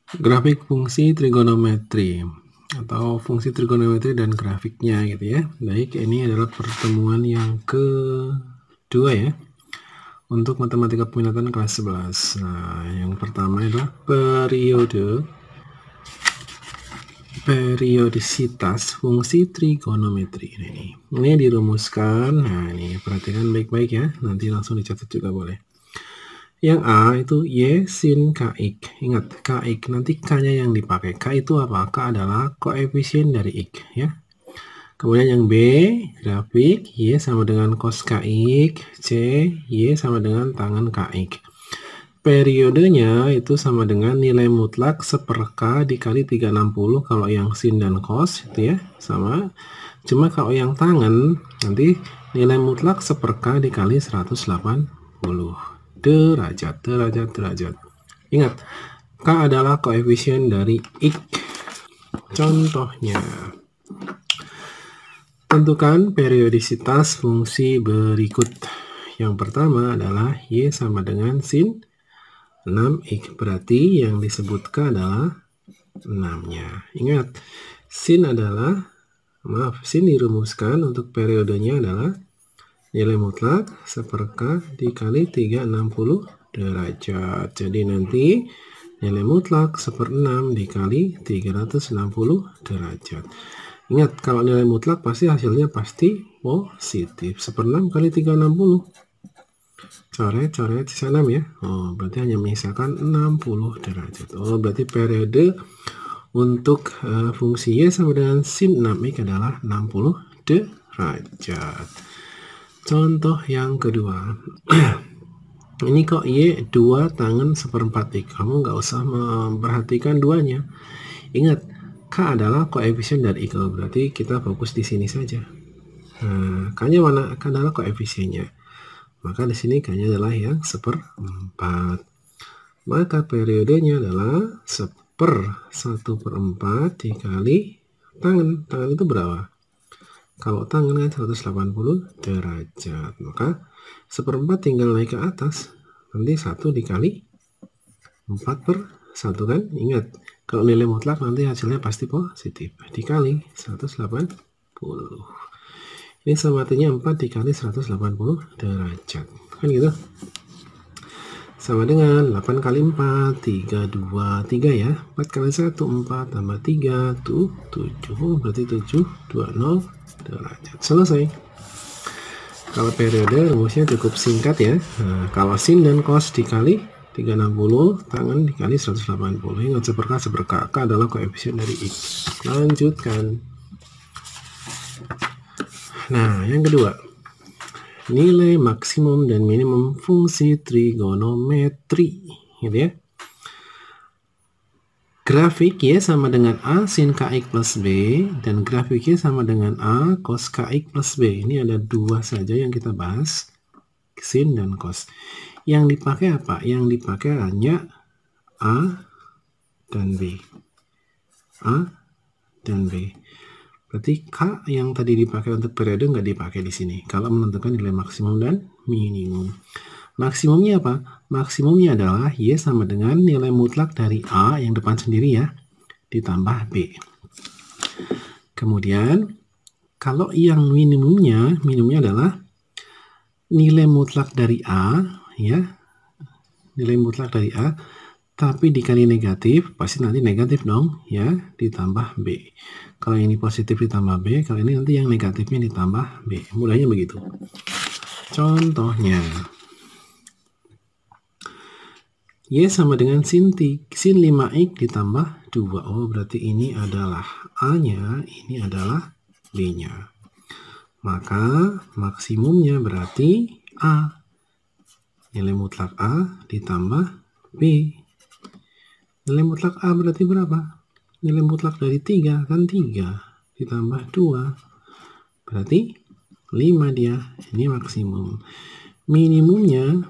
Grafik fungsi trigonometri atau fungsi trigonometri dan grafiknya gitu ya. Baik, ini adalah pertemuan yang kedua ya untuk matematika peminatan kelas 11. Nah, yang pertama adalah periodisitas fungsi trigonometri. Ini dirumuskan. Nah, ini perhatikan baik-baik ya. Nanti langsung dicatat juga boleh. Yang A itu Y sin KX. Ingat, KX nanti K-nya yang dipakai. K itu apa? K adalah koefisien dari X ya. Kemudian yang B, grafik Y sama dengan cos KX, C, Y sama dengan tangan KX. Periodenya itu sama dengan nilai mutlak 1/K dikali 360 kalau yang sin dan cos itu ya, sama. Cuma kalau yang tangan nanti nilai mutlak 1/K dikali 180 derajat. Ingat, K adalah koefisien dari X. Contohnya, tentukan periodisitas fungsi berikut. Yang pertama adalah Y sama dengan sin 6X. Berarti yang disebutkan adalah 6-nya. Ingat, sin dirumuskan untuk periodenya adalah nilai mutlak 1/K dikali 360 derajat. Jadi nanti nilai mutlak 1/6 dikali 360 derajat. Ingat, kalau nilai mutlak pasti hasilnya pasti positif. 1/6 kali 360. Coret, sisa 6 ya. Oh, berarti hanya menyisakan 60 derajat. Oh, berarti periode untuk fungsi Y sama dengan sin 6X adalah 60 derajat. Contoh yang kedua. Ini kok Y 2 tangan 1/4 X. Kamu nggak usah memperhatikan duanya. Ingat, K adalah koefisien dari X. Berarti kita fokus di sini saja. Nah, K-nya mana? K adalah koefisiennya. Maka di sini K-nya adalah yang 1/4. Maka periodenya adalah 1/4 dikali tangan. Tangan itu berapa? Kalau tangan kan 180 derajat, maka 1/4 tinggal naik ke atas. Nanti 1 dikali 4/1 kan? Ingat, kalau nilai mutlak nanti hasilnya pasti positif. Dikali 180. Ini sama artinya 4 dikali 180 derajat. Kan gitu? Sama dengan 8 kali 4, 3 ya. 4 kali 1, 4 tambah 3, tuh 7. Berarti 720 derajat. Selesai. Kalau periode rumusnya cukup singkat ya. Nah, kalau sin dan cos dikali 360, tangan dikali 180. Ingat, 1/K. K adalah koefisien dari X. Lanjutkan. Nah, yang kedua. Nilai maksimum dan minimum fungsi trigonometri. Gitu ya. Grafik Y sama dengan A sin KX plus B, dan grafik Y sama dengan A cos KX plus B. Ini ada dua saja yang kita bahas, sin dan cos. Yang dipakai apa? Yang dipakai hanya A dan B. A dan B. Berarti K yang tadi dipakai untuk periode nggak dipakai di sini. Kalau menentukan nilai maksimum dan minimum. Maksimumnya apa? Maksimumnya adalah Y sama dengan nilai mutlak dari A yang depan sendiri ya, ditambah B. Kemudian, kalau yang minimumnya adalah nilai mutlak dari A, ya, nilai mutlak dari A, tapi dikali negatif, pasti nanti negatif dong, ya, ditambah B. Kalau ini positif ditambah B, kalau ini nanti yang negatifnya ditambah B. Mudahnya begitu. Contohnya, Y sama dengan sin 5X ditambah 2. Oh, berarti ini adalah A-nya, ini adalah B-nya. Maka maksimumnya berarti A. Nilai mutlak A ditambah B. Nilai mutlak A berarti berapa? Nilai mutlak dari 3, kan 3 ditambah 2. Berarti 5 dia. Ini maksimum. Minimumnya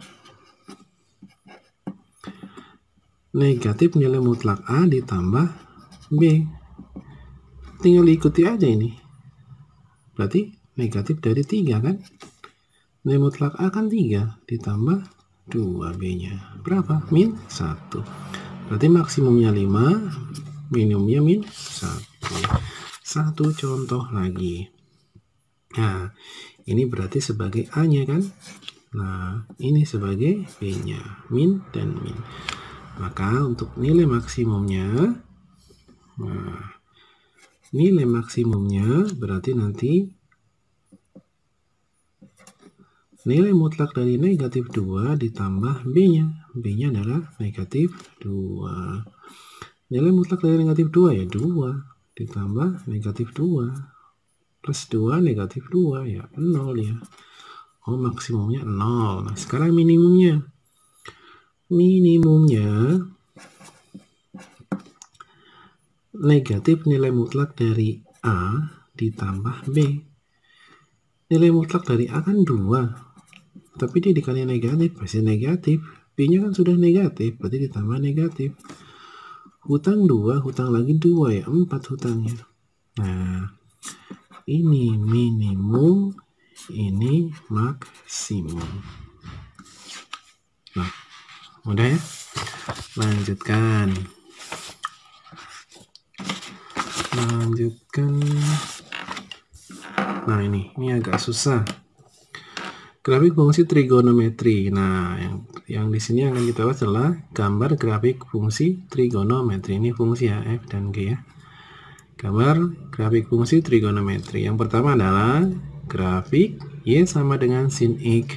negatif nilai mutlak A ditambah B. Tinggal diikuti aja ini. Berarti negatif dari 3 kan? Nilai mutlak A kan 3 ditambah 2 B-nya. Berapa? Min 1. Berarti maksimumnya 5, minimumnya min 1. Satu contoh lagi. Nah, ini berarti sebagai A-nya kan? Nah, ini sebagai B-nya, min dan min. Maka untuk nilai maksimumnya, nah, nilai maksimumnya berarti nanti nilai mutlak dari negatif 2 ditambah B-nya. B-nya adalah negatif 2. Nilai mutlak dari negatif 2 ya 2 ditambah negatif 2 plus 2 negatif 2 ya 0 ya. Oh, maksimumnya 0. Nah, sekarang minimumnya negatif nilai mutlak dari A ditambah B. Nilai mutlak dari A kan 2, tapi dia dikali negatif pasti negatif. B nya kan sudah negatif, berarti ditambah negatif. Hutang 2, hutang lagi 2 ya, 4 hutangnya. Nah, ini minimum, ini maksimum. Nah, mudah ya. Lanjutkan. Nah, ini agak susah. Grafik fungsi trigonometri. Nah, yang di sini akan kita bahas adalah gambar grafik fungsi trigonometri. Ini fungsi ya, F dan G ya. Gambar grafik fungsi trigonometri. Yang pertama adalah grafik Y sama dengan sin X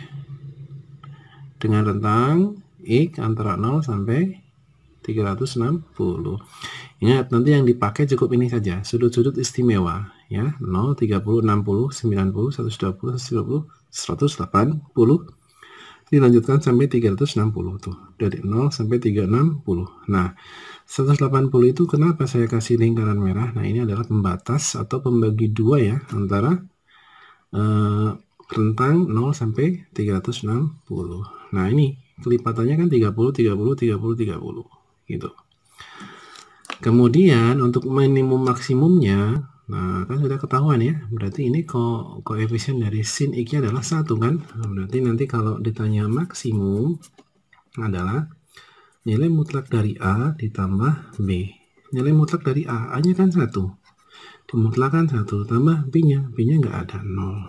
dengan rentang X antara 0 sampai 360. Ingat, nanti yang dipakai cukup ini saja, sudut-sudut istimewa ya, 0, 30, 60, 90, 120, 120, 180, dilanjutkan sampai 360 tuh, dari 0 sampai 360. Nah, 180 itu kenapa saya kasih lingkaran merah? Nah, ini adalah pembatas atau pembagi dua ya, antara rentang 0 sampai 360. Nah, ini kelipatannya kan 30, 30, 30, 30 gitu. Kemudian untuk minimum maksimumnya, nah kan sudah ketahuan ya, berarti ini koefisien dari sin X-nya adalah 1 kan. Nah, berarti nanti kalau ditanya maksimum adalah nilai mutlak dari A ditambah B. Nilai mutlak dari A-nya kan 1, dimutlakan 1, tambah B-nya nggak ada, 0.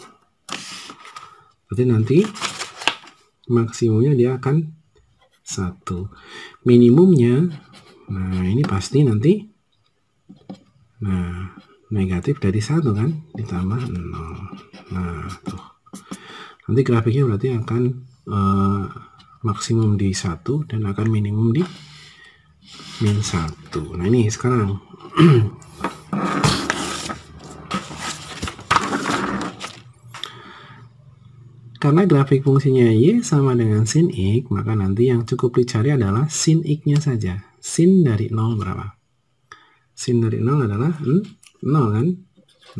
Berarti nanti maksimumnya dia akan 1. Minimumnya, nah ini pasti nanti, nah negatif dari 1 kan, ditambah 0. Nah tuh, nanti grafiknya berarti akan maksimum di 1 dan akan minimum di min 1. Nah ini sekarang karena grafik fungsinya Y sama dengan sin X, maka nanti yang cukup dicari adalah sin X-nya saja. Sin dari 0 berapa? Sin dari 0 adalah 0 kan?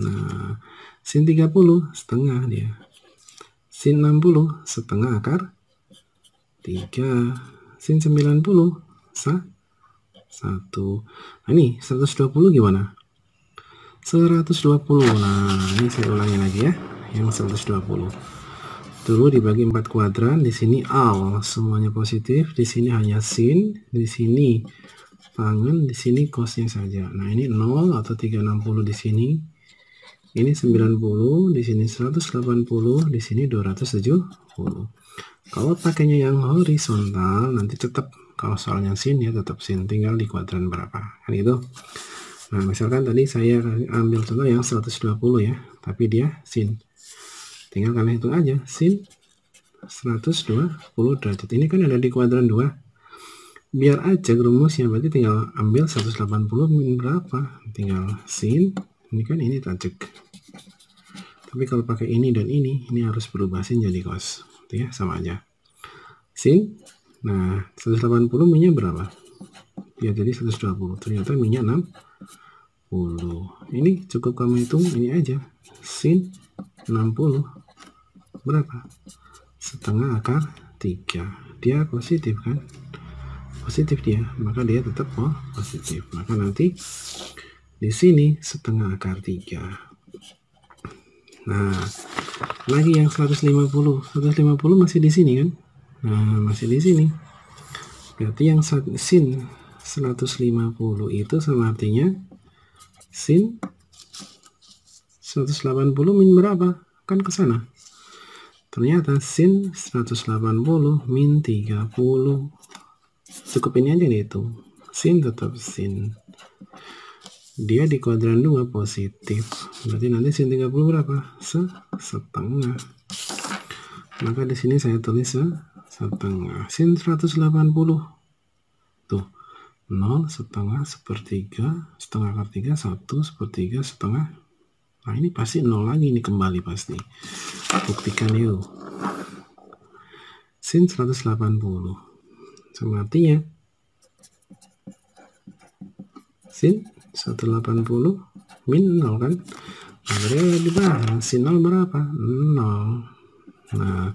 Nah, sin 30 setengah dia. Sin 60 setengah akar 3. Sin 90 1. Nah, ini 120 gimana? 120. Nah, ini saya ulangi lagi ya. Yang 120. Dulu dibagi 4 kuadran, di sini all semuanya positif, di sini hanya sin, di sini tangen, di sini cosnya saja. Nah, ini 0 atau 360 di sini. Ini 90, di sini 180, di sini 270. Kalau pakainya yang horizontal, nanti tetap kalau soalnya sin ya tetap sin, tinggal di kuadran berapa. Kan itu. Nah, misalkan tadi saya ambil contoh yang 120 ya, tapi dia sin. Tinggal kalian hitung aja, sin 120 derajat. Ini kan ada di kuadran 2. Biar aja rumusnya, berarti tinggal ambil 180 min berapa? Tinggal sin, ini kan ini tajek. Tapi kalau pakai ini dan ini harus berubah sin jadi cos. Itu ya, sama aja. Sin, nah 180 minnya berapa? Ya jadi 120, ternyata minnya 60. Ini cukup kamu hitung, ini aja. Sin 60 berapa? Setengah akar 3. Dia positif kan? Positif dia, maka dia tetap positif. Maka nanti di sini setengah akar 3. Nah, lagi yang 150 masih di sini kan? Nah, masih di sini. Berarti yang sin 150 itu sama artinya sin 180 min berapa? Kan ke sana. Ternyata sin 180 min 30. Cukup ini aja nih itu. Sin tetap sin. Dia di kuadran 2 positif. Berarti nanti sin 30 berapa? Setengah. Maka di sini saya tulis setengah. Sin 180. Tuh. 0 setengah sepertiga, setengah akar 3, 1 sepertiga, setengah. Nah ini pasti 0 lagi nih kembali pasti. Buktikan yuk. Sin 180 sama artinya sin 180 min 0 kan. Nah, dibahas sin 0 berapa? 0. Nah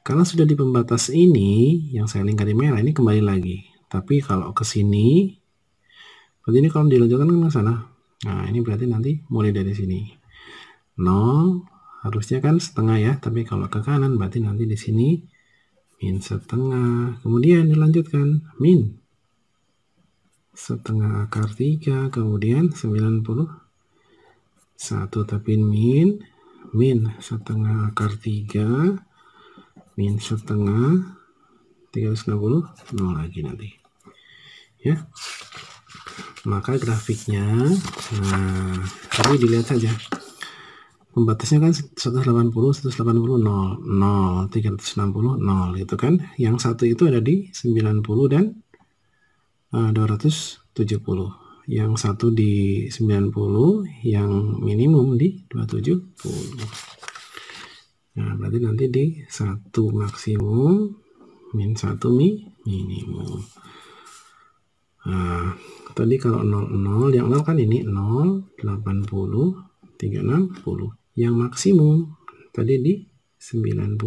kalau sudah di pembatas ini yang saya lingkari merah ini kembali lagi. Tapi kalau ke sini berarti ini kalau dilanjutkan ke sana. Nah ini berarti nanti mulai dari sini 0 harusnya kan setengah ya, tapi kalau ke kanan berarti nanti di sini min setengah, kemudian dilanjutkan min setengah akar 3, kemudian 91, tapi min setengah akar 3, min setengah 360, 0 lagi nanti ya. Maka grafiknya, nah tapi dilihat saja pembatasnya kan 180, 0, 0, 360, 0 gitu kan. Yang satu itu ada di 90 dan 270. Yang satu di 90, yang minimum di 270. Nah berarti nanti di 1 maksimum min 1 minimum. Nah tadi kalau 0, 0, yang 0 kan ini 0, 80, 360. Yang maksimum tadi di 90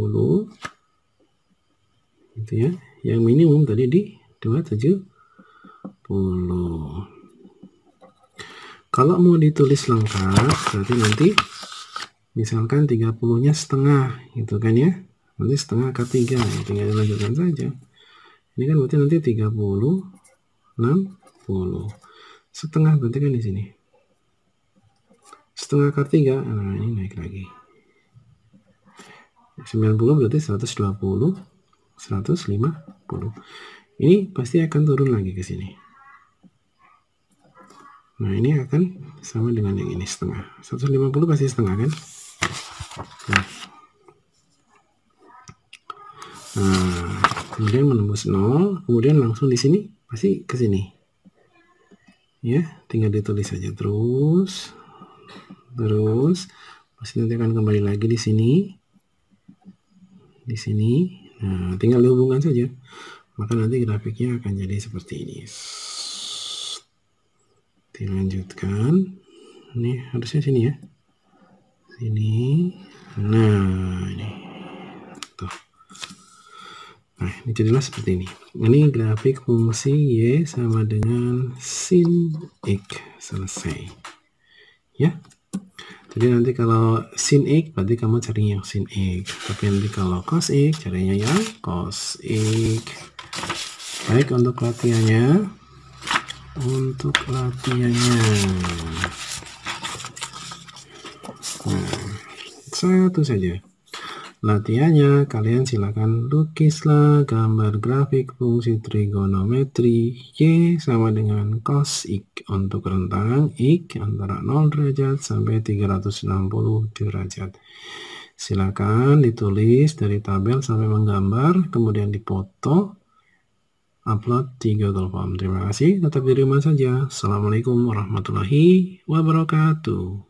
gitu ya. Yang minimum tadi di 270. Kalau mau ditulis lengkap berarti nanti misalkan 30-nya setengah gitu kan ya. Nanti setengah akar 3 ya, tinggal dilanjutkan saja. Ini kan berarti nanti 30, 60. Setengah berarti kan di sini. Setengah akar 3, nah ini naik lagi. 90 berarti 120, 150. Ini pasti akan turun lagi ke sini. Nah ini akan sama dengan yang ini setengah. 150 pasti setengah kan? Nah, kemudian menembus 0, kemudian langsung di sini pasti ke sini. Ya, tinggal ditulis saja terus pasti nanti akan kembali lagi di sini. Nah, tinggal dihubungkan saja. Maka nanti grafiknya akan jadi seperti ini. Dilanjutkan. Ini harusnya sini ya. Sini. Nah, ini. Tuh. Nah, ini jadilah seperti ini. Ini grafik fungsi Y sama dengan sin X. Selesai. Ya. Jadi nanti kalau sin X berarti kamu cari yang sin X. Tapi nanti kalau cos X carinya yang cos X. Baik, untuk latihannya. Nah, satu saja. Latihannya, kalian silakan lukislah gambar grafik fungsi trigonometri Y sama dengan cos X untuk rentang X antara 0 derajat sampai 360 derajat. Silakan ditulis dari tabel sampai menggambar, kemudian dipoto, upload di Google Form. Terima kasih, tetap di rumah saja. Assalamualaikum warahmatullahi wabarakatuh.